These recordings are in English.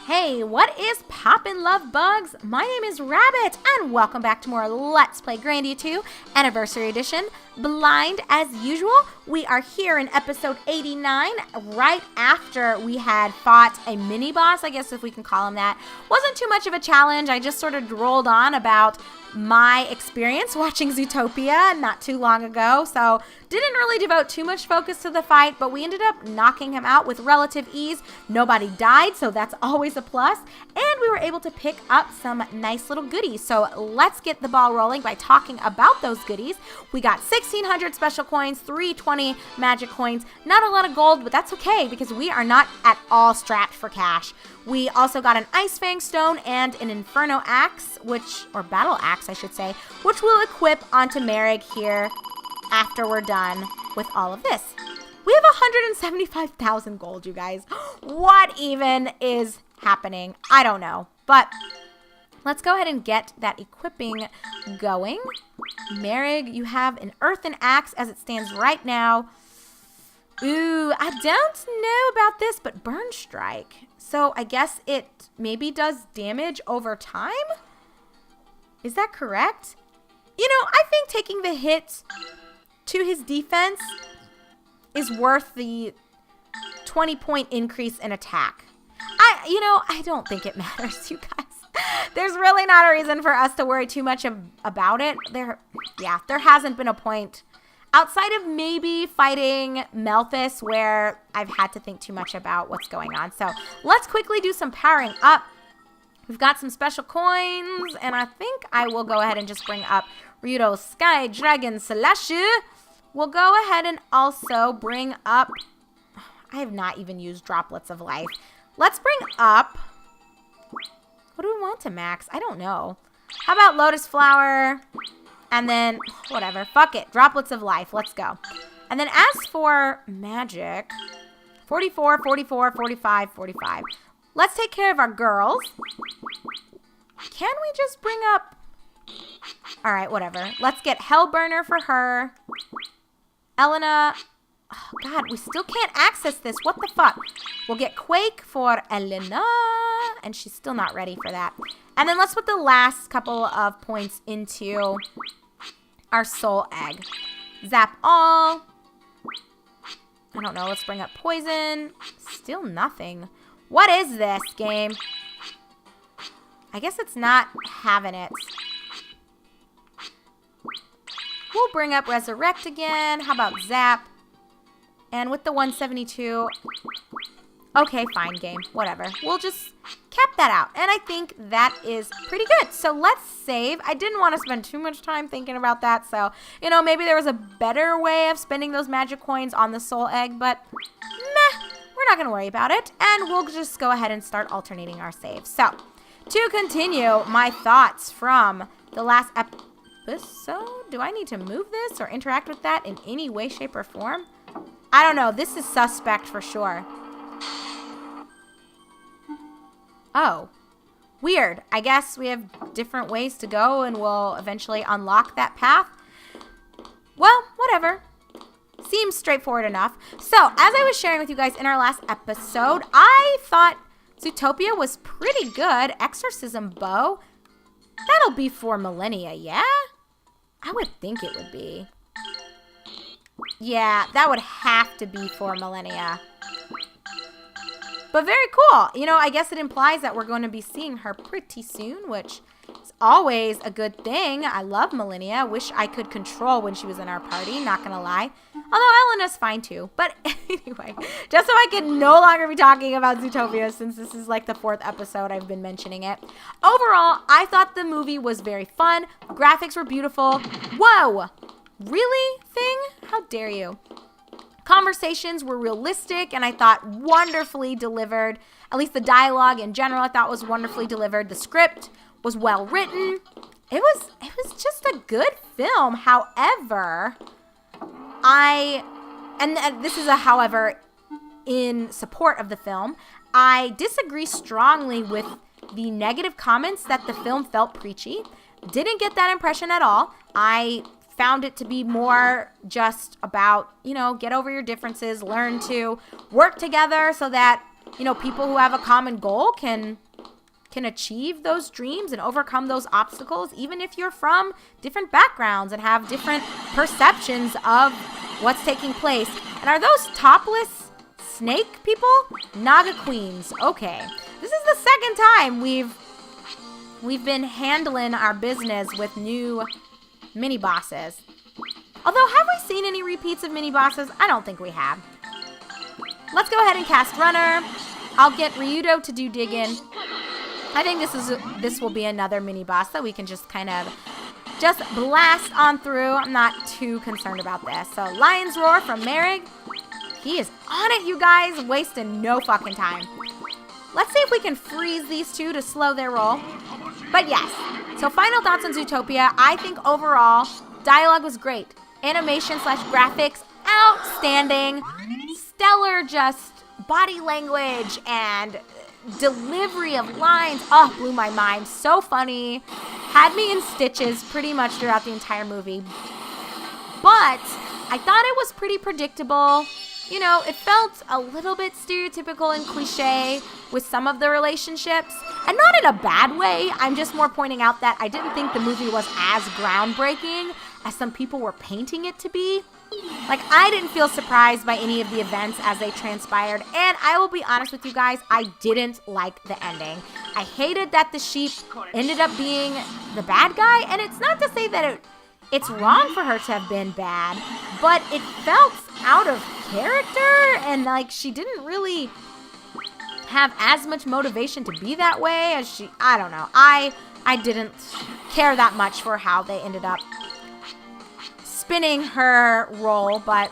Hey, what is poppin' love bugs? My name is Rabbit, and welcome back to more Let's Play Grandia 2 Anniversary Edition. Blind as usual, we are here in episode 89, right after we had fought a mini-boss, I guess if we can call him that. Wasn't too much of a challenge, I just sort of rolled on about my experience watching Zootopia not too long ago, so didn't really devote too much focus to the fight, but we ended up knocking him out with relative ease. Nobody died, so that's always a plus, and we were able to pick up some nice little goodies. So let's get the ball rolling by talking about those goodies. We got 1,600 special coins, 320 magic coins, not a lot of gold, but that's okay because we are not at all strapped for cash. We also got an Ice Fang Stone and an Inferno Axe, or Battle Axe, I should say, which we'll equip onto Merrick here after we're done with all of this. We have 175,000 gold, you guys. What even is happening? I don't know, but let's go ahead and get that equipping going. Merrick, you have an Earthen Axe as it stands right now. Ooh, I don't know about this, but Burn Strike. So I guess it maybe does damage over time? Is that correct? You know, I think taking the hit to his defense is worth the 20-point increase in attack. I don't think it matters, you guys. There's really not a reason for us to worry too much about it. There hasn't been a point outside of maybe fighting Melphis where I've had to think too much about what's going on. So let's quickly do some powering up. We've got some special coins, and I think I will go ahead and just bring up Ryudo's Sky Dragon Slashu. We'll go ahead and also bring up, I have not even used Droplets of Life. Let's bring up, what do we want to max? I don't know. How about Lotus Flower? And then, whatever, fuck it, Droplets of Life, let's go. And then as for magic, 44, 44, 45, 45. Let's take care of our girls. Can we just bring up, all right, whatever. Let's get Hellburner for her. Elena, oh God, we still can't access this, what the fuck? We'll get Quake for Elena, and she's still not ready for that. And then let's put the last couple of points into our soul egg. Zap all. I don't know. Let's bring up poison. Still nothing. What is this game? I guess it's not having it. We'll bring up resurrect again. How about zap? And with the 172. Okay, fine, game. Whatever. We'll just cap that out. And I think that is pretty good. So let's save. I didn't want to spend too much time thinking about that. So, maybe there was a better way of spending those magic coins on the soul egg. But, meh, we're not going to worry about it. And we'll just go ahead and start alternating our saves. So, to continue my thoughts from the last episode, do I need to move this or interact with that in any way, shape, or form? I don't know. This is suspect for sure. Oh, weird. I guess we have different ways to go and we'll eventually unlock that path. Well, whatever. Seems straightforward enough. So, as I was sharing with you guys in our last episode, I thought Zootopia was pretty good. Exorcism bow. That'll be for millennia, yeah? I would think it would be. Yeah, that would have to be for millennia. But very cool. I guess it implies that we're going to be seeing her pretty soon, which is always a good thing. I love Millennia. Wish I could control when she was in our party, not going to lie. Although Elena's fine too. But anyway, just so I can no longer be talking about Zootopia since this is like the 4th episode I've been mentioning it. Overall, I thought the movie was very fun. Graphics were beautiful. Whoa! Really, thing? How dare you? Conversations were realistic and I thought wonderfully delivered. At least the dialogue in general I thought was wonderfully delivered. The script was well written. It was just a good film. However, this is a however in support of the film, I disagree strongly with the negative comments that the film felt preachy. Didn't get that impression at all. I found it to be more just about, get over your differences, learn to work together so that people who have a common goal can achieve those dreams and overcome those obstacles, even if you're from different backgrounds and have different perceptions of what's taking place. And are those topless snake people? Naga queens. Okay. This is the second time we've been handling our business with new mini bosses. Although, have we seen any repeats of mini bosses? I don't think we have. Let's go ahead and cast Runner. I'll get Ryudo to do Diggin'. I think this will be another mini boss that we can just kind of just blast on through. I'm not too concerned about this. So Lion's Roar from Merrig. He is on it, you guys, wasting no fucking time. Let's see if we can freeze these two to slow their roll. But yes, so final thoughts on Zootopia. I think overall, dialogue was great. Animation / graphics, outstanding. Stellar just body language and delivery of lines. Oh, blew my mind. So funny. Had me in stitches pretty much throughout the entire movie. But I thought it was pretty predictable. It felt a little bit stereotypical and cliche with some of the relationships. And not in a bad way. I'm just more pointing out that I didn't think the movie was as groundbreaking as some people were painting it to be. Like, I didn't feel surprised by any of the events as they transpired. And I will be honest with you guys, I didn't like the ending. I hated that the sheep ended up being the bad guy. And it's not to say that it's wrong for her to have been bad, but it felt out of character. And, like, she didn't really have as much motivation to be that way as I don't know. I didn't care that much for how they ended up spinning her role, but,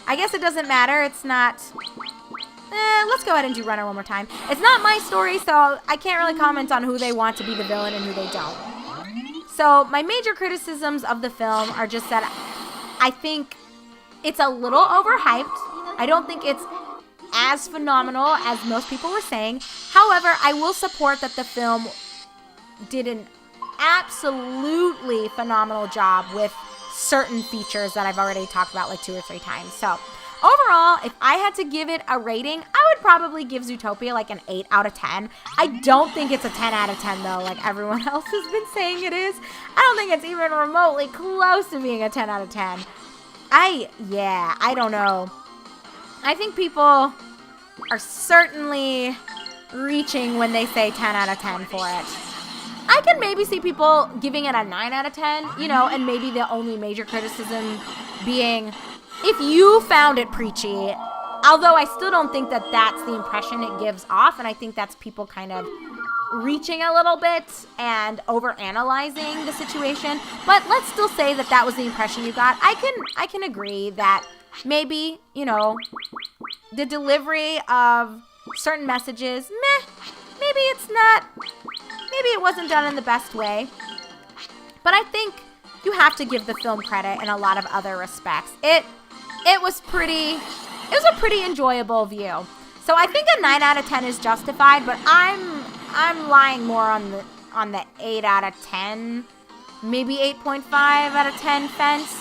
I guess it doesn't matter. It's not... let's go ahead and do Runner one more time. It's not my story, so I can't really comment on who they want to be the villain and who they don't. So my major criticisms of the film are just that I think it's a little overhyped. I don't think it's as phenomenal as most people were saying. However, I will support that the film did an absolutely phenomenal job with certain features that I've already talked about like 2 or 3 times. So overall, if I had to give it a rating, I would probably give Zootopia like an 8 out of 10. I don't think it's a 10 out of 10 though, like everyone else has been saying it is. I don't think it's even remotely close to being a 10 out of 10. I don't know. I think people are certainly reaching when they say 10 out of 10 for it. I can maybe see people giving it a 9 out of 10, and maybe the only major criticism being if you found it preachy, although I still don't think that that's the impression it gives off, and I think that's people kind of reaching a little bit and overanalyzing the situation, but let's still say that that was the impression you got. I can agree that maybe, the delivery of certain messages, maybe it wasn't done in the best way. But I think you have to give the film credit in a lot of other respects. It was a pretty enjoyable view. So I think a 9 out of 10 is justified, but I'm lying more on the 8 out of 10, maybe 8.5 out of 10 fence.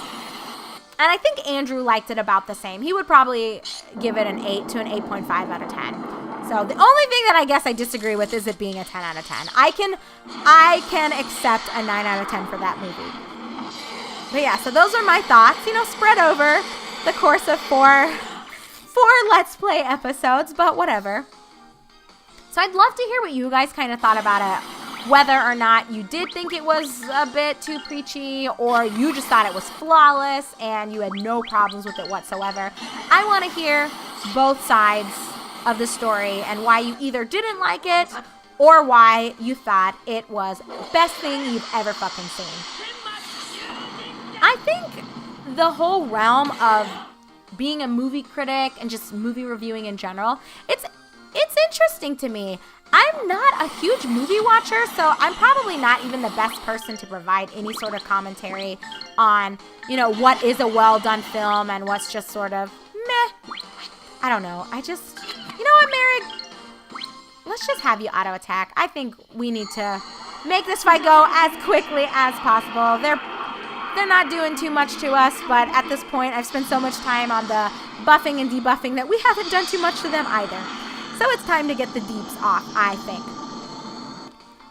And I think Andrew liked it about the same. He would probably give it an 8 to an 8.5 out of 10. So the only thing that I guess I disagree with is it being a 10 out of 10. I can accept a 9 out of 10 for that movie. But yeah, so those are my thoughts, spread over the course of four Let's Play episodes, but whatever. So I'd love to hear what you guys kind of thought about it. Whether or not you did think it was a bit too preachy, or you just thought it was flawless and you had no problems with it whatsoever. I want to hear both sides of the story and why you either didn't like it or why you thought it was the best thing you've ever fucking seen. I think the whole realm of being a movie critic and just movie reviewing in general, it's interesting to me. I'm not a huge movie watcher, so I'm probably not even the best person to provide any sort of commentary on, what is a well-done film and what's just sort of meh. I don't know. You know what, Merrig? Let's just have you auto-attack. I think we need to make this fight go as quickly as possible. They're not doing too much to us, but at this point, I've spent so much time on the buffing and debuffing that we haven't done too much to them either. So it's time to get the deeps off, I think.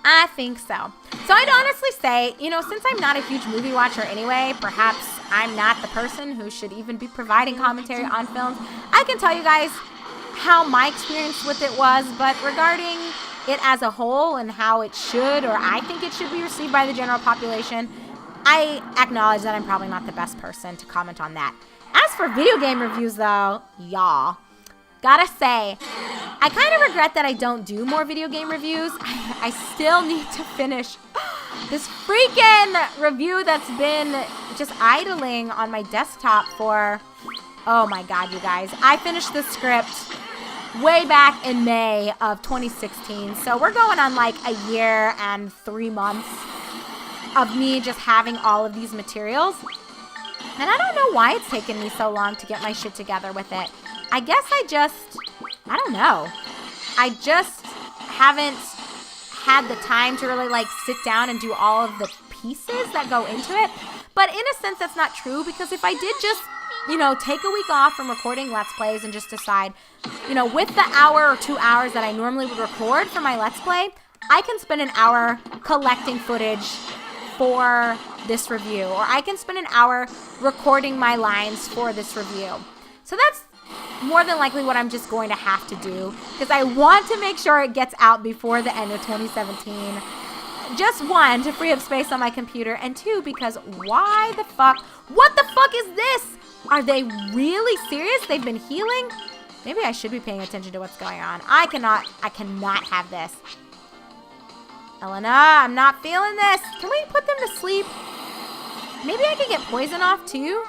I think so. So I'd honestly say, you know, since I'm not a huge movie watcher anyway, perhaps I'm not the person who should even be providing commentary on films. I can tell you guys how my experience with it was, but regarding it as a whole and how it should, or I think it should be received by the general population, I acknowledge that I'm probably not the best person to comment on that. As for video game reviews though, y'all, gotta say, I kind of regret that I don't do more video game reviews. I still need to finish this freaking review that's been just idling on my desktop for, oh my god, you guys. I finished the script way back in May of 2016. So we're going on like a year and 3 months of me just having all of these materials. And I don't know why it's taken me so long to get my shit together with it. I guess I don't know. I just haven't had the time to really like sit down and do all of the pieces that go into it. But in a sense, that's not true, because if I did just, you know, take a week off from recording Let's Plays and just decide, you know, with the hour or 2 hours that I normally would record for my Let's Play, I can spend an hour collecting footage for this review, or I can spend an hour recording my lines for this review. So that's more than likely what I'm just going to have to do, because I want to make sure it gets out before the end of 2017. Just one, to free up space on my computer, and two, because what the fuck is this? Are they really serious? They've been healing? Maybe I should be paying attention to what's going on. I cannot have this. Elena, I'm not feeling this. Can we put them to sleep? Maybe I could get poison off too?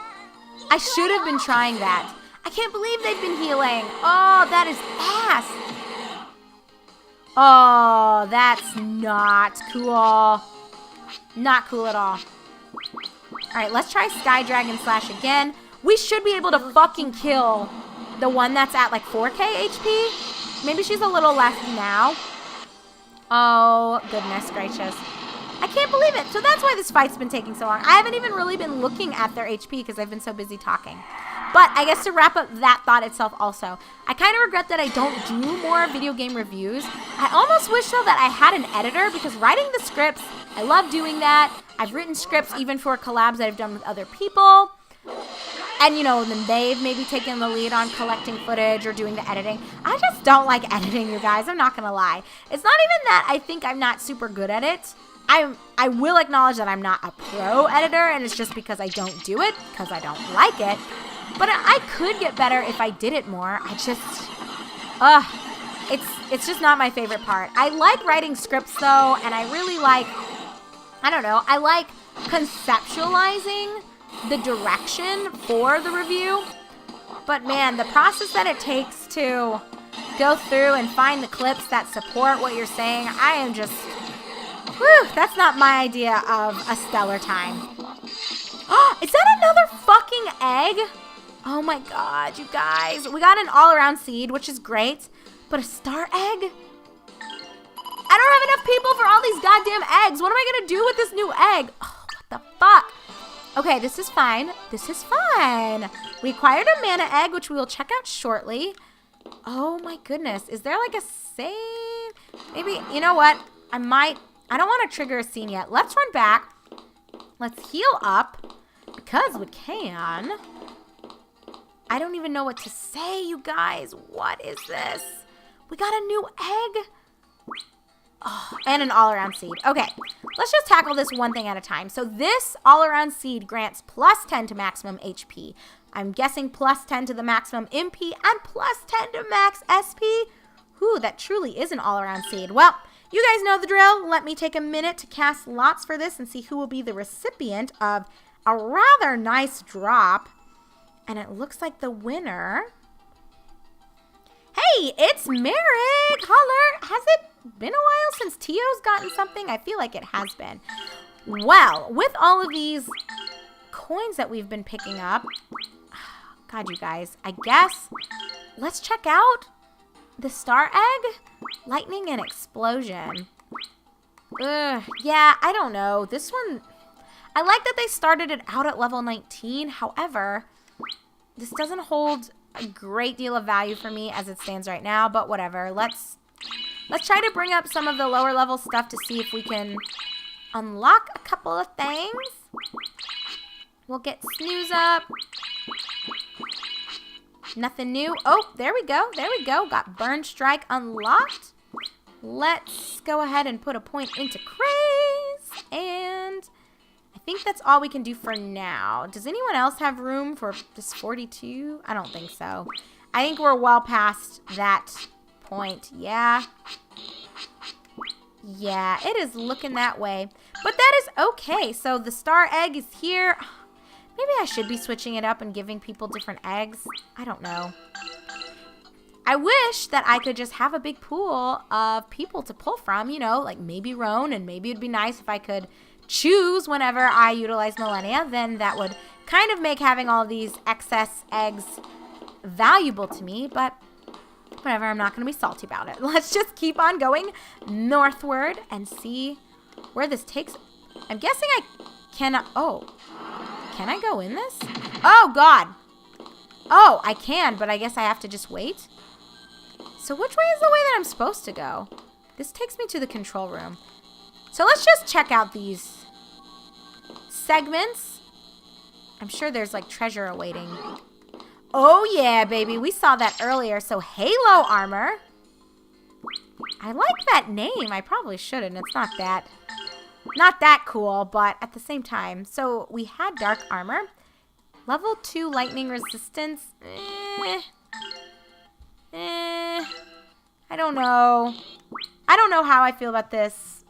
I should have been trying that. I can't believe they've been healing. Oh, that is ass. Oh, that's not cool. Not cool at all. All right, let's try Sky Dragon Slash again. We should be able to fucking kill the one that's at like 4K HP. Maybe she's a little less now. Oh, goodness gracious. I can't believe it. So that's why this fight's been taking so long. I haven't even really been looking at their HP because I've been so busy talking. But I guess to wrap up that thought itself also, I kind of regret that I don't do more video game reviews. I almost wish, though, that I had an editor, because writing the scripts, I love doing that. I've written scripts even for collabs that I've done with other people. And, you know, then they've maybe taken the lead on collecting footage or doing the editing. I just don't like editing, you guys. I'm not going to lie. It's not even that I think I'm not super good at it. I will acknowledge that I'm not a pro editor, and it's just because I don't do it, because I don't like it. But I could get better if I did it more. It's just not my favorite part. I like writing scripts, though, and I really like, I don't know, I like conceptualizing the direction for the review. But man, the process that it takes to go through and find the clips that support what you're saying, I am just, whew, that's not my idea of a stellar time. Oh, is that another fucking egg? Oh my god, you guys. We got an all-around seed, which is great. But a star egg? I don't have enough people for all these goddamn eggs. What am I going to do with this new egg? Oh, what the fuck? Okay, this is fine. This is fine. We acquired a mana egg, which we will check out shortly. Oh my goodness. Is there like a save? Maybe, you know what? I don't want to trigger a scene yet. Let's run back. Let's heal up, because we can. I don't even know what to say, you guys. What is this? We got a new egg. Oh, and an all-around seed. Okay, let's just tackle this one thing at a time. So this all-around seed grants plus 10 to maximum HP. I'm guessing plus 10 to the maximum MP and plus 10 to max SP. Whew, that truly is an all-around seed. Well, you guys know the drill. Let me take a minute to cast lots for this and see who will be the recipient of a rather nice drop. And it looks like the winner. Hey, it's Merrick! Holler! Has it been a while since Tio's gotten something? I feel like it has been. Well, with all of these coins that we've been picking up, God, you guys, I guess let's check out the star egg, lightning and explosion. Yeah, I don't know. This one, I like that they started it out at level 19. However, this doesn't hold a great deal of value for me as it stands right now, but whatever. Let's try to bring up some of the lower level stuff to see if we can unlock a couple of things. We'll get snooze up. Nothing new. Oh, there we go. There we go. Got burn strike unlocked. Let's go ahead and put a point into craze. And I think that's all we can do for now. Does anyone else have room for this 42? I don't think so. I think we're well past that point. Yeah. Yeah, it is looking that way. But that is okay. So the star egg is here. Maybe I should be switching it up and giving people different eggs. I don't know. I wish that I could just have a big pool of people to pull from, you know, like maybe Roan, and maybe it'd be nice if I could choose whenever I utilize Millennia. Then that would kind of make having all these excess eggs valuable to me, but whatever, I'm not going to be salty about it. Let's just keep on going northward and see where this takes. I'm guessing I cannot. Oh, can I go in this? Oh, God. Oh, I can, but I guess I have to just wait. So which way is the way that I'm supposed to go? This takes me to the control room. So let's just check out these segments. I'm sure there's like treasure awaiting. Oh, yeah, baby. We saw that earlier. So Halo armor. I like that name. I probably shouldn't. It's not that cool, but at the same time. So we had dark armor. Level 2 lightning resistance. I don't know. I don't know how I feel about this.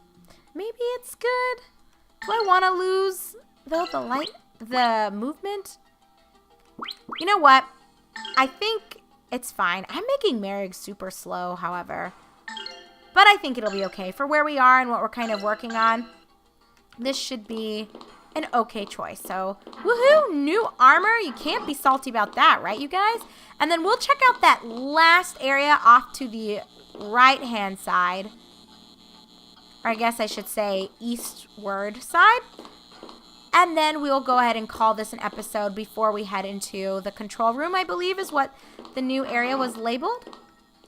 Maybe it's good. Do I want to lose, though, the movement? You know what? I think it's fine. I'm making Merrig super slow, however. But I think it'll be okay. For where we are and what we're kind of working on, this should be an okay choice. So, woohoo! New armor. You can't be salty about that, right, you guys? And then we'll check out that last area off to the right-hand side. Or I guess I should say eastward side. And then we'll go ahead and call this an episode before we head into the control room, I believe is what the new area was labeled.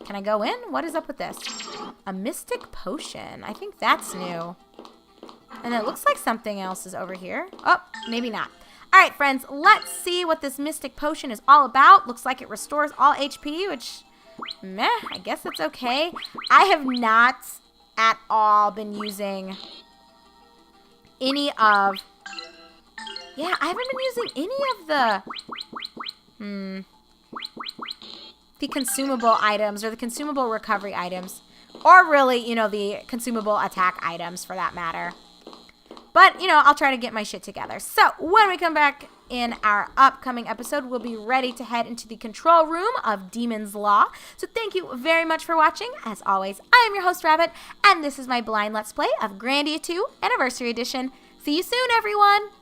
Can I go in? What is up with this? A mystic potion. I think that's new. And it looks like something else is over here. Oh, maybe not. All right, friends, let's see what this mystic potion is all about. Looks like it restores all HP, which, meh, I guess it's okay. I have not at all been using any of... Yeah, I haven't been using any of the consumable items or the consumable recovery items. Or really, you know, the consumable attack items for that matter. But, you know, I'll try to get my shit together. So, when we come back in our upcoming episode, we'll be ready to head into the control room of Demon's Law. So, thank you very much for watching. As always, I am your host, Rabbit, and this is my blind Let's Play of Grandia 2 Anniversary Edition. See you soon, everyone!